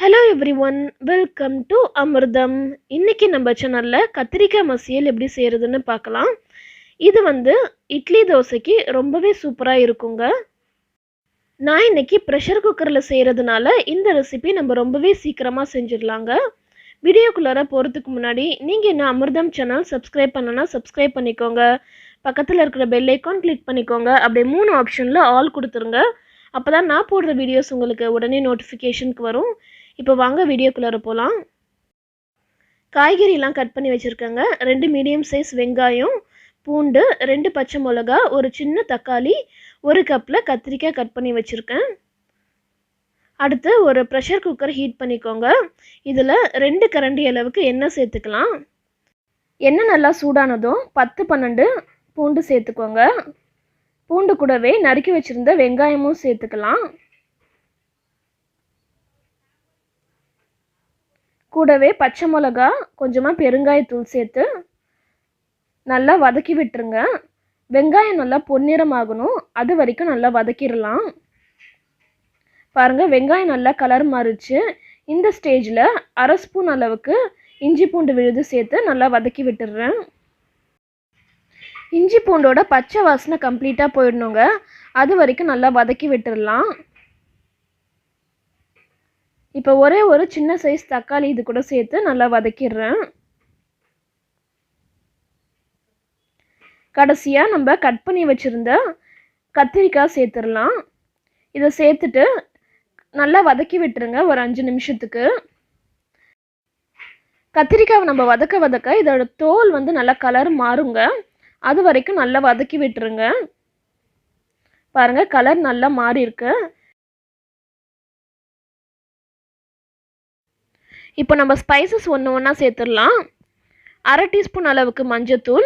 Hello everyone, welcome to Amirdham. இன்னைக்கு நம்ம சேனல்ல கத்திரிக்காய் மசியல் எப்படி செய்யறதுன்னு பார்க்கலாம். இது இட்லி தோசைக்கு ரொம்பவே சூப்பரா இருக்குங்க. நான் இன்னைக்கு பிரஷர் குக்கர்ல செய்யறதுனால இந்த ரெசிபி நம்ம ரொம்பவே சீக்கிரமா செஞ்சிடலாங்க. வீடியோக்குள்ளார போறதுக்கு முன்னாடி நீங்க என்ன அமிர்தம் சேனல் சப்ஸ்கிரைப் பண்ணனா சப்ஸ்கிரைப் பண்ணிக்கோங்க. பக்கத்துல இருக்கிற பெல் ஐகான் கிளிக் பண்ணிக்கோங்க. அப்படியே 3 ஆப்ஷன்ல ஆல் கொடுத்துருங்க. அப்பதான் நான் போடுற வீடியோஸ் உங்களுக்கு உடனே நோட்டிஃபிகேஷனுக்கு வரும். இப்போ வாங்க வீடியோக்குள்ளார போகலாம். காய்கறிலாம் கட் பண்ணி வச்சுருக்கேங்க. 2 மீடியம் சைஸ் வெங்காயம், பூண்டு, 2 பச்சை மிளகா, ஒரு சின்ன தக்காளி, 1 கப்பில் கத்திரிக்காய் கட் பண்ணி வச்சுருக்கேன். அடுத்து ஒரு ப்ரெஷர் குக்கர் ஹீட் பண்ணிக்கோங்க. இதில் 2 கரண்டி அளவுக்கு எண்ணெய் சேர்த்துக்கலாம். எண்ணெய் நல்லா சூடானதும் 10-12 பூண்டு சேர்த்துக்கோங்க. பூண்டு கூடவே நறுக்கி வச்சுருந்த வெங்காயமும் சேர்த்துக்கலாம். கூடவே பச்சை மிளகா, கொஞ்சமாக பெருங்காயத்தூள் சேர்த்து நல்லா வதக்கி விட்டுருங்க. வெங்காயம் நல்லா பொன்னிறமாகணும், அது வரைக்கும் நல்லா வதக்கிடலாம். பாருங்கள், வெங்காயம் நல்லா கலர் மாறிச்சு. இந்த ஸ்டேஜில் 1/2 ஸ்பூன் அளவுக்கு இஞ்சி பூண்டு விழுது சேர்த்து நல்லா வதக்கி விட்டுடுறேன். இஞ்சி பூண்டோட பச்சை வாசனை கம்ப்ளீட்டாக போயிடணுங்க, அது வரைக்கும் நல்லா வதக்கி விட்டுடலாம். இப்போ ஒரே ஒரு சின்ன சைஸ் தக்காளி இது கூட சேர்த்து நல்லா வதக்கிடுறேன். கடைசியாக நம்ம கட் பண்ணி வச்சுருந்த கத்திரிக்காய் சேர்த்துடலாம். இதை சேர்த்துட்டு நல்லா வதக்கி விட்டுருங்க ஒரு 5 நிமிஷத்துக்கு. கத்திரிக்காவை நம்ம வதக்க வதக்க இதோட தோல் நல்லா கலர் மாறுங்க, அது வரைக்கும் நல்லா வதக்கி விட்டுருங்க. பாருங்கள், கலர் நல்லா மாறி இருக்கு. இப்போ நம்ம ஸ்பைசஸ் ஒன்று ஒன்றா சேர்த்துடலாம். 1/2 டீஸ்பூன் அளவுக்கு மஞ்சத்தூள்,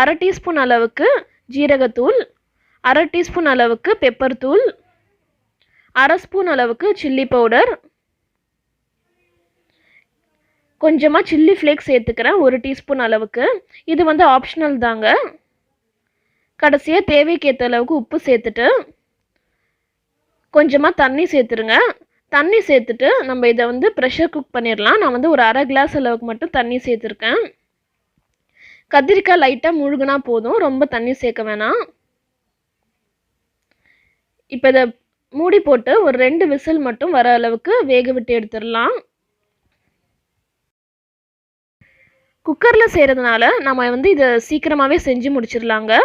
1/2 டீஸ்பூன் அளவுக்கு ஜீரகத்தூள், 1/2 டீஸ்பூன் அளவுக்கு பெப்பர் தூள், 1/2 ஸ்பூன் அளவுக்கு சில்லி பவுடர், கொஞ்சமாக சில்லி ஃப்ளேக்ஸ் சேர்த்துக்கிறேன் 1 டீஸ்பூன் அளவுக்கு. இது ஆப்ஷனல் தாங்க. கடைசியாக தேவைக்கேற்ற அளவுக்கு உப்பு சேர்த்துட்டு கொஞ்சமாக தண்ணி சேர்த்துருங்க. தண்ணி சேர்த்துட்டு நம்ம இதை ப்ரெஷர் குக் பண்ணிடலாம். நான் ஒரு 1/2 கிளாஸ் அளவுக்கு மட்டும் தண்ணி சேர்த்துருக்கேன். கத்திரிக்காய் லைட்டாக முழுகுனா போதும், ரொம்ப தண்ணி சேர்க்க வேணாம். இப்போ இதை மூடி போட்டு ஒரு 2 விசில் மட்டும் வர அளவுக்கு வேக விட்டு எடுத்துடலாம். குக்கரில் செய்கிறதுனால நம்ம இதை சீக்கிரமாகவே செஞ்சு முடிச்சிடலாங்க.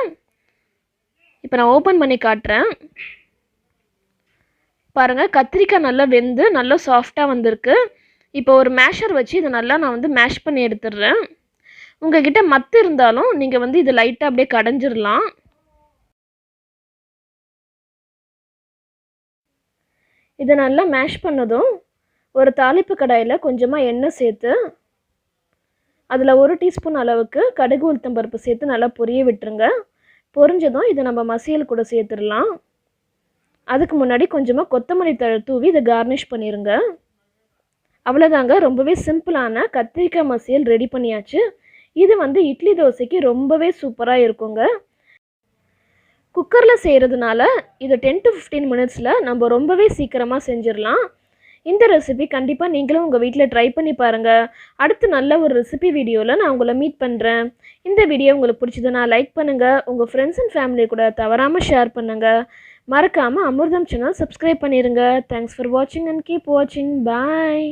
இப்போ நான் ஓப்பன் பண்ணி காட்டுறேன். பாருங்கள், கத்திரிக்காய் நல்லா வெந்து நல்லா சாஃப்டாக வந்திருக்கு. இப்போ ஒரு மேஷர் வச்சு இதை நல்லா நான் மேஷ் பண்ணி எடுத்துடுறேன். உங்ககிட்ட மத்து இருந்தாலும் நீங்கள் இதை லைட்டாக அப்படியே கடைஞ்சிடலாம். இதை நல்லா மேஷ் பண்ணதும் ஒரு தாளிப்பு கடாயில் கொஞ்சமாக எண்ணெய் சேர்த்து அதில் 1 டீஸ்பூன் அளவுக்கு கடுகு உளுத்தம்பருப்பு சேர்த்து நல்லா பொரிய விட்டுருங்க. பொரிஞ்சதும் இதை நம்ம மசியல் கூட சேர்த்துடலாம். அதுக்கு முன்னாடி கொஞ்சமாக கொத்தமல்லி தழை தூவி இதை கார்னிஷ் பண்ணிடுங்க. அவ்வளோதாங்க, ரொம்பவே சிம்பிளான கத்திரிக்காய் மசியல் ரெடி பண்ணியாச்சு. இது இட்லி தோசைக்கு ரொம்பவே சூப்பராக இருக்குங்க. குக்கரில் செய்கிறதுனால இது 10 to 15 மினிட்ஸில் நம்ம ரொம்பவே சீக்கிரமாக செஞ்சிடலாம். இந்த ரெசிபி கண்டிப்பாக நீங்களும் உங்கள் வீட்டில் ட்ரை பண்ணி பாருங்கள். அடுத்து நல்ல ஒரு ரெசிபி வீடியோவில் நான் உங்களை மீட் பண்ணுறேன். இந்த வீடியோ உங்களுக்கு பிடிச்சதுன்னா லைக் பண்ணுங்கள், உங்கள் ஃப்ரெண்ட்ஸ் அண்ட் ஃபேமிலி கூட தவறாமல் ஷேர் பண்ணுங்கள். மறக்காமல் அமிர்தம் சேனல் சப்ஸ்கிரைப் பண்ணிடுங்க. தேங்க்ஸ் ஃபார் வாட்சிங் அண்ட் கீப் வாட்சிங். பாய்.